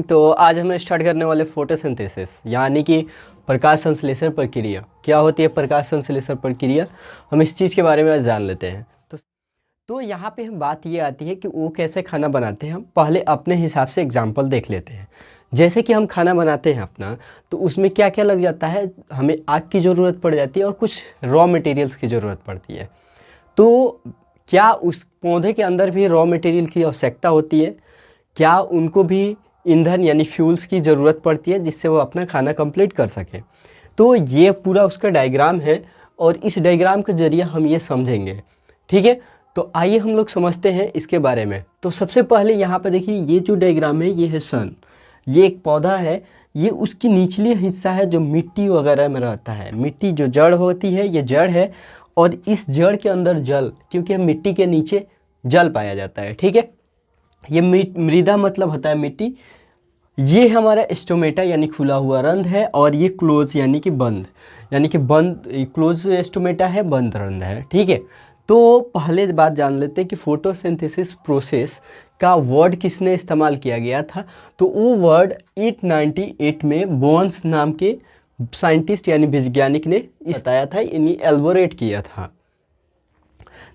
तो आज हम स्टार्ट करने वाले फोटोसिंथेसिस यानी कि प्रकाश संश्लेषण प्रक्रिया। क्या होती है प्रकाश संश्लेषण प्रक्रिया, हम इस चीज़ के बारे में आज जान लेते हैं। तो यहाँ पे हम बात ये आती है कि वो कैसे खाना बनाते हैं। हम पहले अपने हिसाब से एग्जाम्पल देख लेते हैं। जैसे कि हम खाना बनाते हैं अपना, तो उसमें क्या क्या लग जाता है, हमें आग की ज़रूरत पड़ जाती है और कुछ रॉ मटेरियल्स की ज़रूरत पड़ती है। तो क्या उस पौधे के अंदर भी रॉ मटेरियल की आवश्यकता होती है? क्या उनको भी ईंधन यानी फ्यूल्स की ज़रूरत पड़ती है जिससे वो अपना खाना कंप्लीट कर सके? तो ये पूरा उसका डायग्राम है और इस डायग्राम के ज़रिए हम ये समझेंगे। ठीक है, तो आइए हम लोग समझते हैं इसके बारे में। तो सबसे पहले यहाँ पर देखिए, ये जो डायग्राम है ये है सन। ये एक पौधा है, ये उसकी निचली हिस्सा है जो मिट्टी वगैरह में रहता है। मिट्टी जो जड़ होती है ये जड़ है और इस जड़ के अंदर जल, क्योंकि मिट्टी के नीचे जल पाया जाता है। ठीक है, ये मृदा मतलब होता है मिट्टी। ये हमारा स्टोमेटा यानी खुला हुआ रंध्र है और ये क्लोज यानी कि बंद, यानी कि बंद क्लोज स्टोमेटा है, बंद रंध्र है। ठीक है, तो पहले बात जान लेते हैं कि फोटोसिंथेसिस प्रोसेस का वर्ड किसने इस्तेमाल किया गया था। तो वो वर्ड 898 में बोन्स नाम के साइंटिस्ट यानी वैज्ञानिक ने बताया था, इन्हीं एल्बोरेट किया था।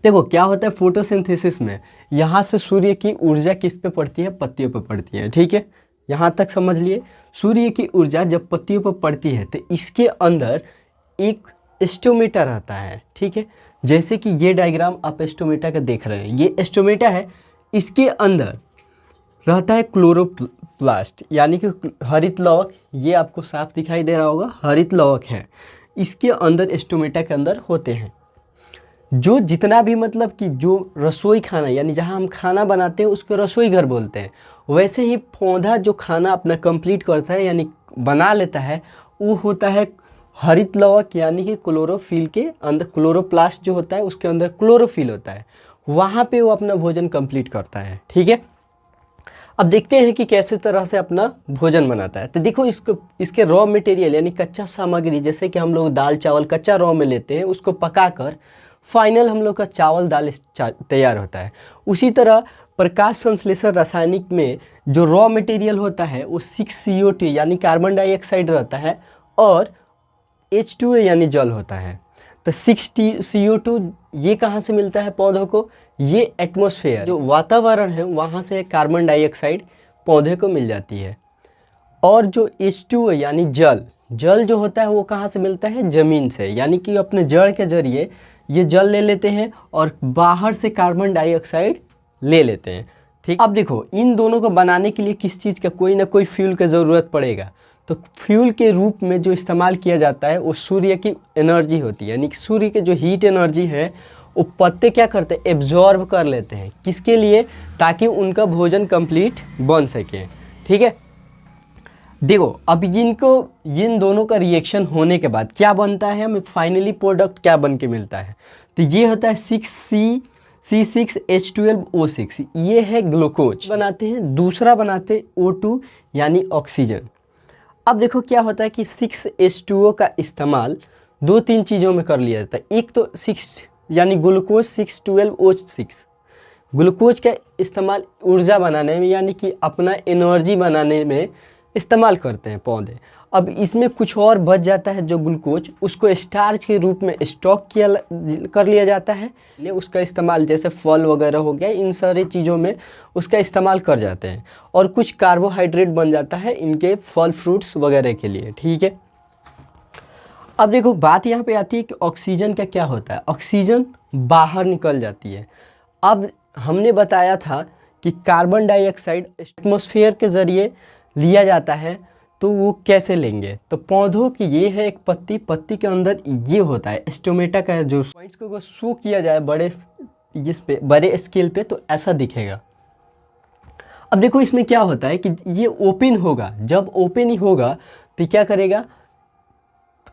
देखो क्या होता है फोटोसिंथेसिस में, यहाँ से सूर्य की ऊर्जा किस पे पड़ती है, पत्तियों पे पड़ती है। ठीक है, यहाँ तक समझ लिए। सूर्य की ऊर्जा जब पत्तियों पर पड़ती है तो इसके अंदर एक स्टोमेटा रहता है। ठीक है, जैसे कि ये डायग्राम आप स्टोमेटा का देख रहे हैं, ये स्टोमेटा है, इसके अंदर रहता है क्लोरोप्लास्ट यानी कि हरित लवक। ये आपको साफ दिखाई दे रहा होगा, हरित लवक है, इसके अंदर स्टोमेटा के अंदर होते हैं। जो जितना भी मतलब कि जो रसोई खाना यानी जहाँ हम खाना बनाते हैं उसको रसोई घर बोलते हैं, वैसे ही पौधा जो खाना अपना कंप्लीट करता है यानी बना लेता है वो होता है हरित लवक यानी कि क्लोरोफिल के अंदर। क्लोरोप्लास्ट जो होता है उसके अंदर क्लोरोफिल होता है, वहाँ पे वो अपना भोजन कंप्लीट करता है। ठीक है, अब देखते हैं कि कैसे तरह से अपना भोजन बनाता है। तो देखो इसके रॉ मटेरियल यानी कच्चा सामग्री, जैसे कि हम लोग दाल चावल कच्चा रॉ में लेते हैं, उसको पकाकर फाइनल हम लोग का चावल दाल तैयार होता है। उसी तरह प्रकाश संश्लेषण रासायनिक में जो रॉ मटेरियल होता है वो 6CO2 यानी कार्बन डाइऑक्साइड रहता है और H2O यानी जल होता है। तो 6CO2 ये कहाँ से मिलता है पौधों को, ये एटमॉस्फेयर जो वातावरण है वहाँ से कार्बन डाइऑक्साइड पौधे को मिल जाती है। और जो H2O यानी जल जो होता है वो कहाँ से मिलता है, ज़मीन से, यानी कि अपने जड़ के जरिए ये जल ले लेते हैं और बाहर से कार्बन डाइऑक्साइड ले लेते हैं। ठीक, अब देखो इन दोनों को बनाने के लिए किस चीज़ का कोई ना कोई फ्यूल की ज़रूरत पड़ेगा। तो फ्यूल के रूप में जो इस्तेमाल किया जाता है वो सूर्य की एनर्जी होती है, यानी कि सूर्य के जो हीट एनर्जी है वो पत्ते क्या करते हैं, एब्जॉर्ब कर लेते हैं। किसके लिए, ताकि उनका भोजन कंप्लीट बन सके। ठीक है, देखो अब इन दोनों का रिएक्शन होने के बाद क्या बनता है, हमें फाइनली प्रोडक्ट क्या बन के मिलता है। तो ये होता है 6C6H12O6, ये है ग्लूकोज बनाते हैं। दूसरा बनाते हैं O2 यानी ऑक्सीजन। अब देखो क्या होता है कि 6H2O का इस्तेमाल 2-3 चीज़ों में कर लिया जाता है। एक तो 6 यानी ग्लूकोज 612O6, ग्लूकोज का इस्तेमाल ऊर्जा बनाने में यानी कि अपना एनर्जी बनाने में इस्तेमाल करते हैं पौधे। अब इसमें कुछ और बच जाता है जो ग्लूकोज, उसको स्टार्च के रूप में स्टॉक कर लिया जाता है। उसका इस्तेमाल जैसे फल वगैरह हो गया, इन सारी चीज़ों में उसका इस्तेमाल कर जाते हैं और कुछ कार्बोहाइड्रेट बन जाता है इनके फल फ्रूट्स वगैरह के लिए। ठीक है, अब देखो बात यहाँ पे आती है कि ऑक्सीजन का क्या होता है, ऑक्सीजन बाहर निकल जाती है। अब हमने बताया था कि कार्बन डाइऑक्साइड एटमॉस्फेयर के ज़रिए लिया जाता है, तो वो कैसे लेंगे, तो पौधों की ये है एक पत्ती के अंदर ये होता है स्टोमेटा का जो पॉइंट्स को शो किया जाए बड़े स्केल पे तो ऐसा दिखेगा। अब देखो इसमें क्या होता है कि ये ओपन होगा, जब ओपन ही होगा तो क्या करेगा,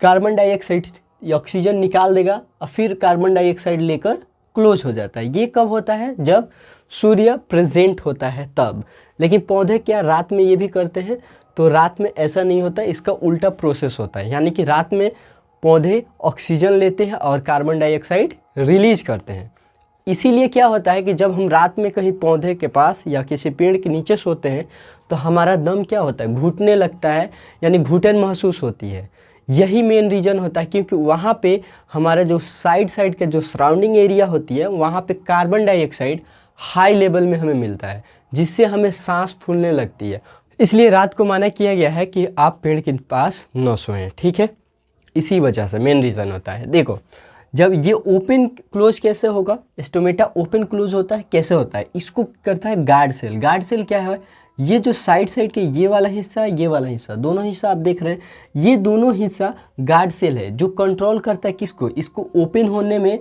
कार्बन डाइऑक्साइड ऑक्सीजन निकाल देगा और फिर कार्बन डाइऑक्साइड लेकर क्लोज हो जाता है। ये कब होता है, जब सूर्य प्रेजेंट होता है तब। लेकिन पौधे क्या रात में ये भी करते हैं, तो रात में ऐसा नहीं होता, इसका उल्टा प्रोसेस होता है। यानी कि रात में पौधे ऑक्सीजन लेते हैं और कार्बन डाइऑक्साइड रिलीज करते हैं। इसीलिए क्या होता है कि जब हम रात में कहीं पौधे के पास या किसी पेड़ के नीचे सोते हैं तो हमारा दम क्या होता है, घुटने लगता है, यानी घुटन महसूस होती है। यही मेन रीज़न होता है, क्योंकि वहाँ पे हमारा जो साइड के जो सराउंडिंग एरिया होती है वहाँ पे कार्बन डाइऑक्साइड हाई लेवल में हमें मिलता है, जिससे हमें सांस फूलने लगती है। इसलिए रात को माना किया गया है कि आप पेड़ के पास न सोएं, ठीक है। इसी वजह से मेन रीज़न होता है। देखो, जब ये ओपन क्लोज कैसे होगा, स्टोमेटा ओपन क्लोज होता है कैसे होता है, इसको करता है गार्ड सेल। गार्ड सेल क्या है, ये जो साइड के ये वाला हिस्सा, ये वाला हिस्सा, दोनों हिस्सा आप देख रहे हैं, ये दोनों हिस्सा गार्ड सेल है, जो कंट्रोल करता है किसको, इसको ओपन होने में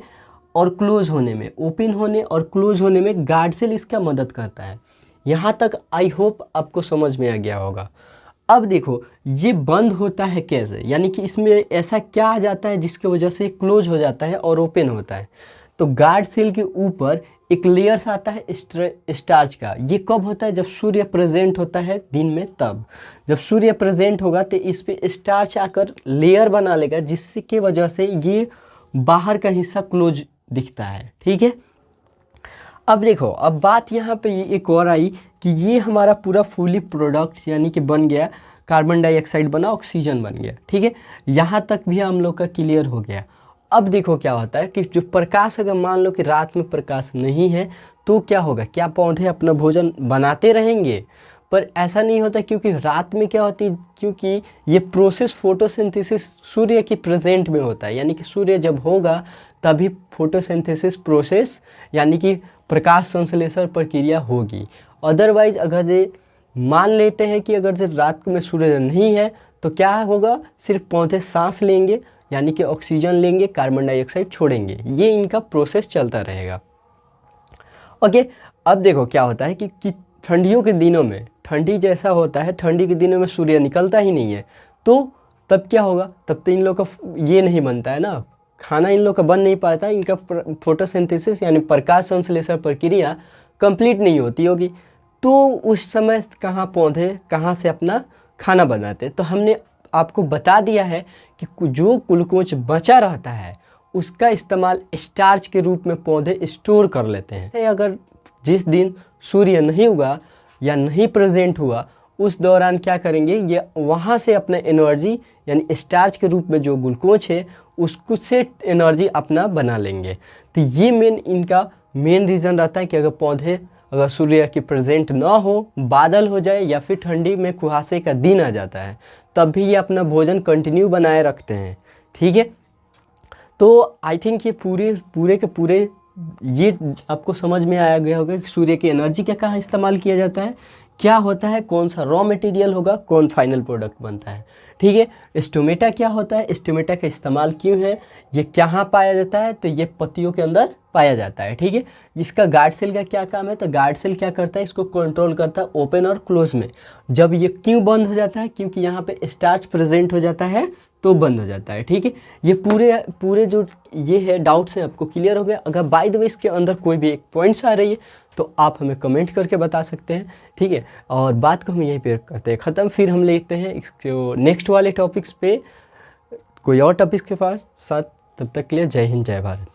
और क्लोज होने में। ओपन होने और क्लोज होने में गार्ड सेल इसका मदद करता है। यहाँ तक आई होप आपको समझ में आ गया होगा। अब देखो, ये बंद होता है कैसे, यानी कि इसमें ऐसा क्या आ जाता है जिसकी वजह से क्लोज हो जाता है और ओपन होता है। तो गार्ड सेल के ऊपर एक लेयर्स आता है स्टार्च का। ये कब होता है, जब सूर्य प्रेजेंट होता है दिन में, तब जब सूर्य प्रेजेंट होगा तो इस पे स्टार्च आकर लेयर बना लेगा, जिसकी वजह से ये बाहर का हिस्सा क्लोज दिखता है, ठीक है। अब देखो, अब बात यहाँ पे एक और आई कि ये हमारा पूरा फुली प्रोडक्ट यानी कि बन गया, कार्बन डाइऑक्साइड बना, ऑक्सीजन बन गया, ठीक है। यहाँ तक भी हम लोग का क्लियर हो गया। अब देखो क्या होता है कि जो प्रकाश, अगर मान लो कि रात में प्रकाश नहीं है तो क्या होगा, क्या पौधे अपना भोजन बनाते रहेंगे? पर ऐसा नहीं होता, क्योंकि रात में क्या होती है, क्योंकि ये प्रोसेस फोटोसिंथेसिस सूर्य की प्रेजेंट में होता है, यानी कि सूर्य जब होगा तभी फोटोसिंथेसिस प्रोसेस यानी कि प्रकाश संश्लेषण प्रक्रिया होगी। अदरवाइज अगर ये मान लेते हैं कि अगर रात में सूर्य नहीं है तो क्या होगा, सिर्फ पौधे सांस लेंगे, यानी कि ऑक्सीजन लेंगे, कार्बन डाइऑक्साइड छोड़ेंगे, ये इनका प्रोसेस चलता रहेगा। ओके, अब देखो क्या होता है कि ठंडियों के दिनों में, ठंडी जैसा होता है, ठंडी के दिनों में सूर्य निकलता ही नहीं है, तो तब क्या होगा, तब तो इन लोग का ये नहीं बनता है ना, खाना इन लोग का बन नहीं पाता, इनका फोटोसिंथेसिस यानी प्रकाश संश्लेषण प्रक्रिया कंप्लीट नहीं होती होगी। तो उस समय कहाँ पौधे कहाँ से अपना खाना बनाते? तो हमने आपको बता दिया है कि जो ग्लूकोज बचा रहता है उसका इस्तेमाल स्टार्च के रूप में पौधे स्टोर कर लेते हैं। अगर जिस दिन सूर्य नहीं उगा या नहीं प्रेजेंट हुआ, उस दौरान क्या करेंगे, ये वहाँ से अपना एनर्जी यानी स्टार्च के रूप में जो ग्लूकोज है उसको से एनर्जी अपना बना लेंगे। तो ये इनका मेन रीज़न रहता है कि अगर सूर्य की प्रेजेंट ना हो, बादल हो जाए या फिर ठंडी में कुहासे का दिन आ जाता है, तब भी ये अपना भोजन कंटिन्यू बनाए रखते हैं, ठीक है। तो आई थिंक ये पूरे के पूरे ये आपको समझ में आया गया होगा कि सूर्य की एनर्जी क्या कहाँ इस्तेमाल किया जाता है, क्या होता है, कौन सा रॉ मटेरियल होगा, कौन फाइनल प्रोडक्ट बनता है, ठीक है। स्टोमेटा क्या होता है, स्टोमेटा का इस्तेमाल क्यों है, ये कहाँ पाया जाता है, तो ये पत्तियों के अंदर पाया जाता है, ठीक है। इसका गार्ड सेल का क्या काम है, तो गार्ड सेल क्या करता है, इसको कंट्रोल करता है ओपन और क्लोज में। जब ये क्यों बंद हो जाता है, क्योंकि यहाँ पे स्टार्च प्रेजेंट हो जाता है तो बंद हो जाता है, ठीक है। ये पूरे जो ये है डाउट्स हैं आपको क्लियर हो गया। अगर बाय द वे इसके अंदर कोई भी एक पॉइंट्स आ रही है तो आप हमें कमेंट करके बता सकते हैं, ठीक है। और बात को हम यहीं पे करते हैं ख़त्म। फिर हम लेते हैं नेक्स्ट वाले टॉपिक्स पे कोई और टॉपिक्स के पास साथ। तब तक के लिए जय हिंद, जय भारत।